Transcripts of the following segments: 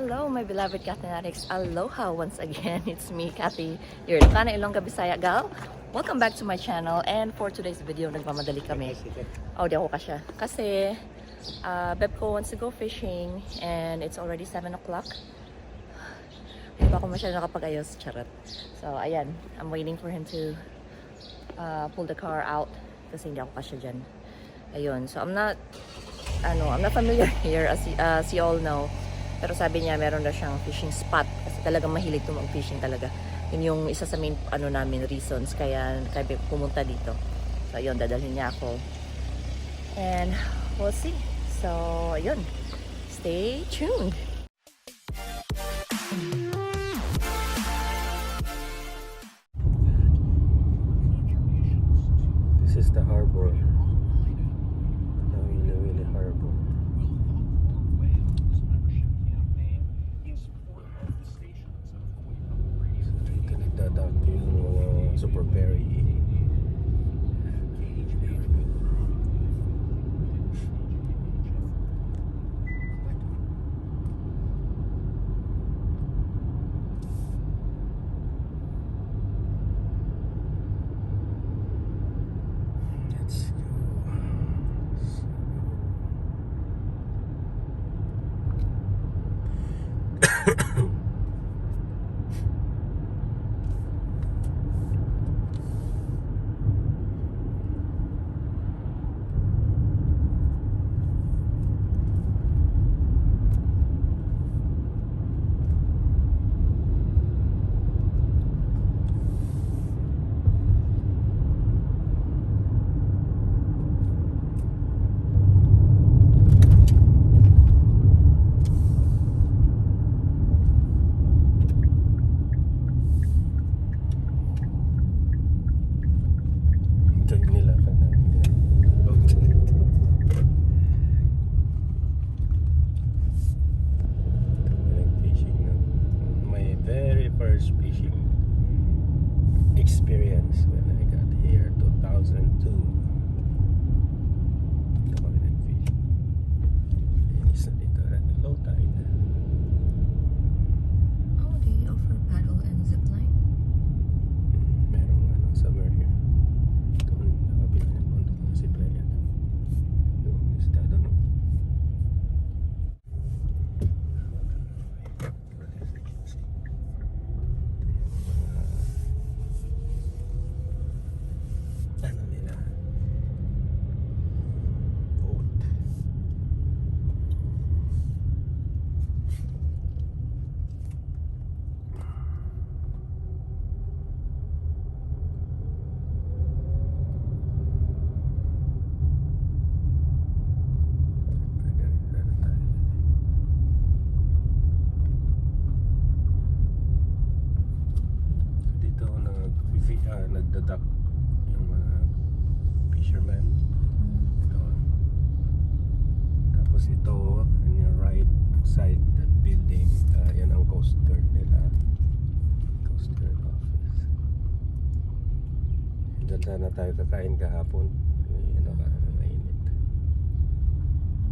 Hello, my beloved cat fanatics. Aloha once again. It's me, Kathy, your Ilocana Ilongga Bisaya gal. Welcome back to my channel. And for today's video, nagmamadali kami. Oh, di ako kasya. Kasi, Beb ko wants to go fishing and it's already 7 o'clock. Hindi pa ako masyado nakapag-ayos. Charot. So, ayan. I'm waiting for him to pull the car out kasi hindi ako kasya dyan. Ayun. So, I'm not familiar here as you all know. Pero sabi niya meron na siyang fishing spot kasi talagang mahilig to mag-fishing talaga. Yun yung isa sa main namin reasons kaya pumunta dito. So ayun, dadalhin niya ako. And we'll see. So ayun. Stay tuned. This is the harbor. Nawiliwili harbor. Super Berry. Let's go. First fishing experience when I got here 2002. Come on and fish. And it's dito at low tide. Oh, do you offer paddle and zip line? Merong summer here. Doon nakabili ng bundok ng zipline yata. Doon isda doon. Nagdadak yung mga fishermen doon. Tapos ito in your right side the building, yan ang coast guard nila, coast guard office. Diyan sana tayo kakain kahapon, mainit.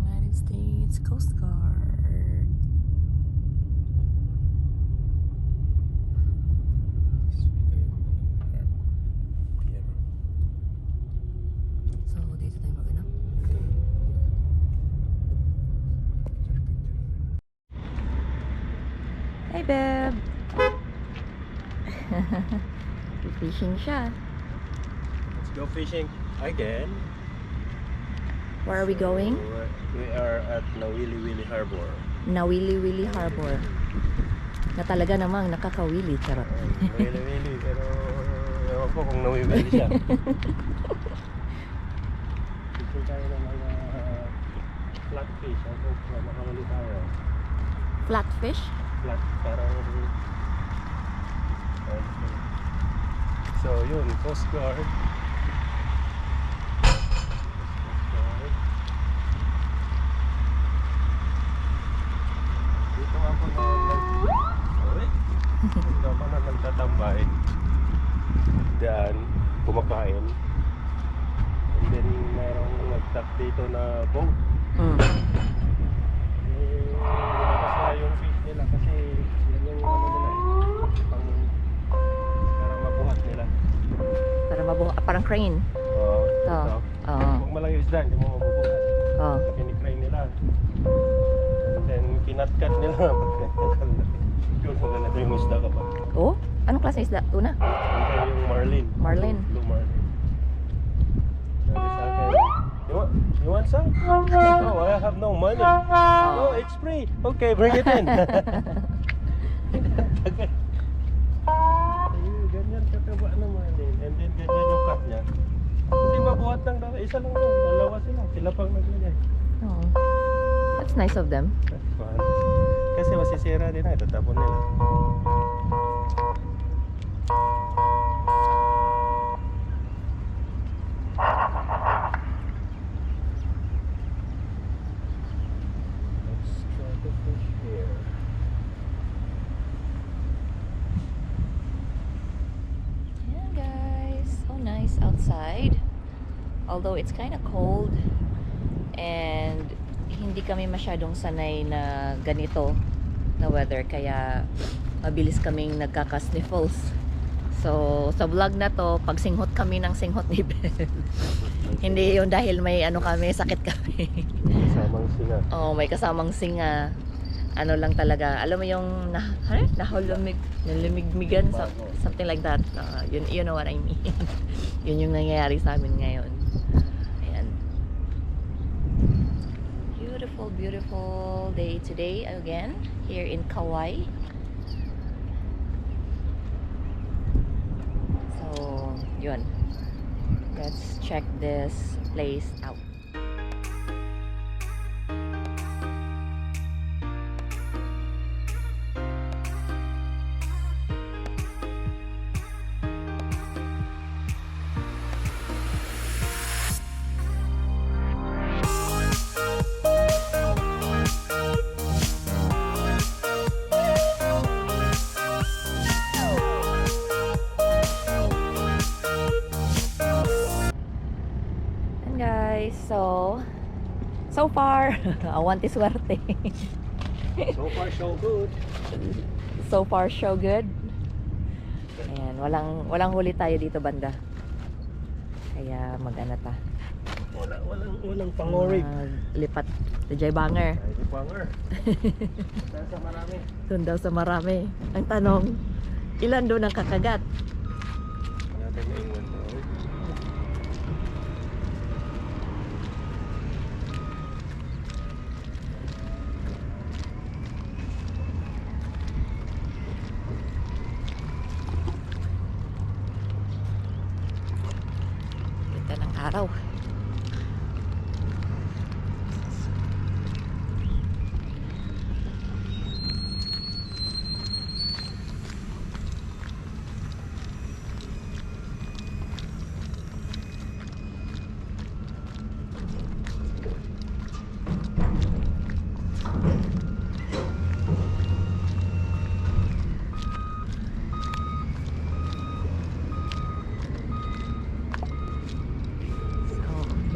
United States Coast Guard. Hey, babe. Fishing siya. Let's go fishing again. Where are we going? We are at Nawiliwili Harbor. Nawiliwili Harbor. Na talaga namang nakakawili, charot. Nawiliwili, pero ewan ko kung nawiwili siya. Fishing tayo ng mga flatfish. I hope makamali tayo. Flatfish? Flat, parang so yun, Coast Guard. Dito ako na nagtatambay dyan, kumakain, and then merong nagtap dito na boat. Nilabas na yung fish nila. parang crane. Oo. Ito. Ito. Oo. Kung malaking isda, hindi mo mabubuhat. Oh. Kinikray nila. Then, kinatkat nila. Yun, maganda yung isda ka pa. Oh? Anong klase isda? Tuna? Ito yung marlin. Marlin. Blue marlin. Sabi sa akin, you want some? No, I have no money. No, it's free. Okay, bring it in. Ayun, ganyan kataba naman din. And then ganyan yung cut niya. Hindi mabuhat ng dalawa. Isa lang yun. Dalawa sila. Sila pang naglagay. Oh. That's nice of them. That's fun. Kasi masisira din na. Itatapon nila. Let's try to fish here. Yeah, guys. So nice outside. Although it's kind of cold and hindi kami masyadong sanay na ganito na weather, kaya mabilis kaming nagkaka-sniffles. So sa vlog na to, pag singhot kami ng singhot ni Bel, hindi yun dahil may ano kami, sakit kami. Kasamang singa. Oh, may kasamang singa. Ano lang talaga, alam mo yung nalimigmigan, something like that. You know what I mean. Yun yung nangyayari sa amin ngayon. Ayan. Beautiful, beautiful day today again here in Kauai. So, yun. Let's check this place out. So far, awanti swerte. So far, so good. So far, so good. Ayan, walang huli tayo dito banda. Kaya mag-ana ta. Walang pangorib. Lipat. Jay banger. Ay, banger. Dahil sa marami. Doon daw sa marami. Ang tanong, ilan doon ang kakagat? Natin na inwan daw. Ganda ng araw.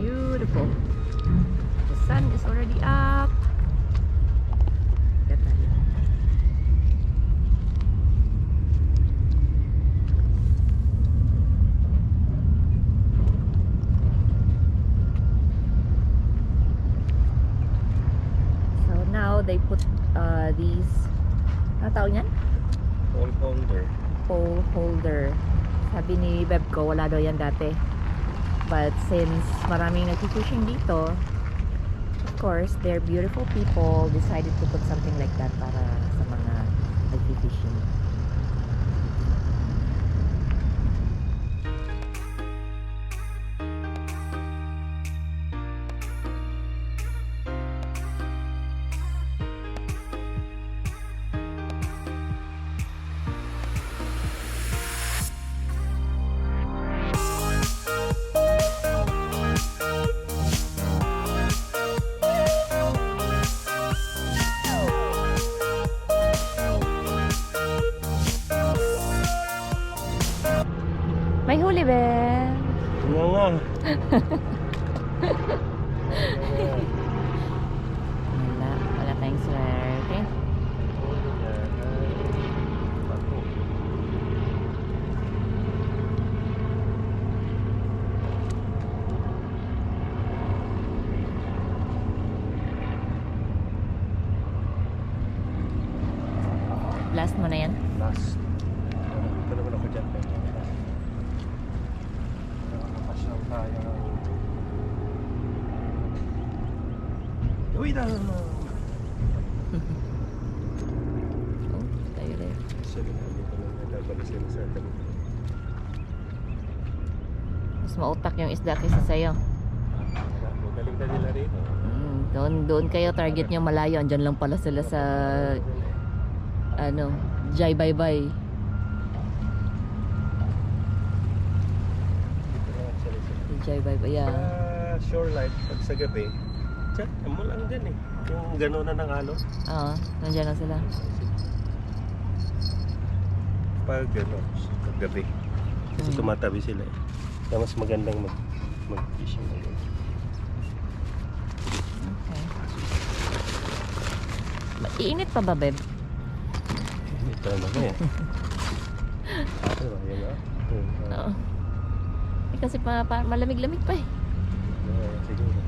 Beautiful. The sun is already up. Lihat tayo. So now they put these, ano tawag yan? Pole holder. Pole holder. Sabi ni Beb ko, wala daw yan dati. But since maraming nag-fishing dito, of course, they're beautiful people, decided to put something like that para sa mga nag-fishing. May huli, Ben. Nga nga. Wala tayong swerte. Last mo na yan? Last. Ito naman ako dyan. Nakakapasyal tayo. Uy na! Oh, tayo rin. Sabi na, hindi ko lang nagagalisin sa akin. Mas mautak yung isda kaysa sa'yo. Magaling na nila rito. Doon kayo, target nyo malayo. Andyan lang pala sila sa ano, Jai Bye Bye. Jai Bye Bye, yeah. Shoreline, pag sa gabi, tsak, mo lang dyan eh. Yung gano'n na ng alon. Oo, nandyan na sila. Pag gano'n, pag gabi. Kasi tumatabi sila eh. Kaya mas magandang mag-fishing na yun. Okay. Iinit pa ba, Beb? Ito naman eh. Ito, yun ah. Oo. Eh, kasi malamig-lamig pa eh. Siguro.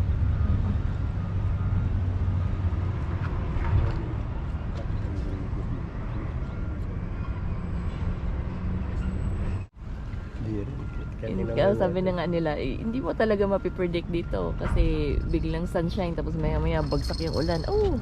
Sabi na nga nila, hindi mo talaga mapipredict dito kasi biglang sunshine tapos maya maya bagsak yung ulan. Oh!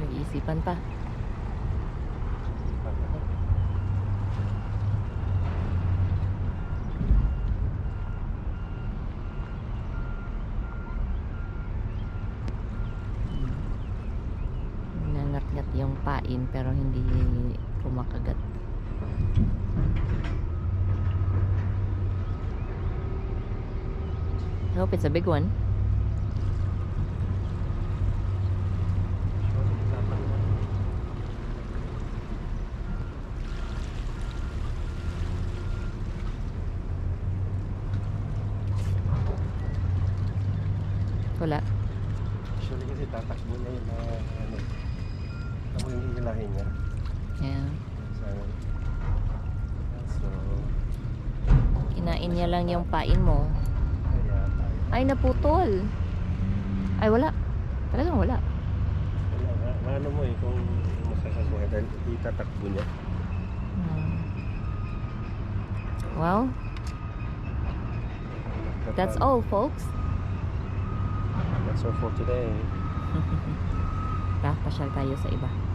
Nag-iisipan pa. Nangat-ngat yung pain pero hindi kumakagat. I hope it's a big one. Wala. Actually kasi tatakbo niya yung mga ano. Ako yung hihilahin niya. Yeah. So, Kinain niya lang yung pain mo. kaya tayo. Ay, naputol. Ay, wala. Talagang wala. Wala nga. Ano mo eh kung makakakuha dahil itatakbo niya. Well, that's all, folks. That's all for today. Pasyal tayo sa iba.